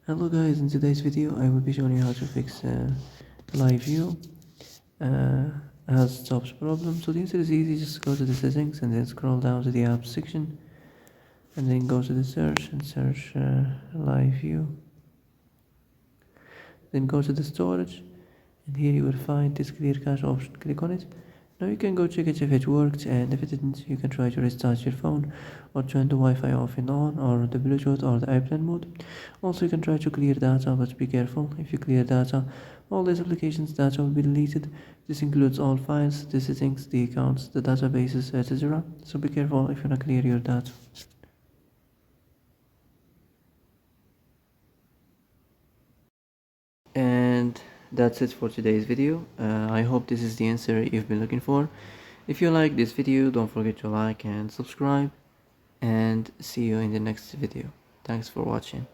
Hello guys, in today's video I will be showing you how to fix Livu has stops problem. So the answer is easy, just go to the settings and then scroll down to the apps section and then go to the search and search Livu. Then go to the storage and here you will find this clear cache option, click on it. Now you can go check it if it worked, and if it didn't you can try to restart your phone or turn the Wi-Fi off and on, or the Bluetooth or the airplane mode. Also you can try to clear data, but be careful. If you clear data, all these applications data will be deleted. This includes all files, the settings, the accounts, the databases, etc. So be careful if you want to clear your data. And that's it for today's video. I hope this is the answer you've been looking for. If you like this video, don't forget to like and subscribe, and see you in the next video. Thanks for watching.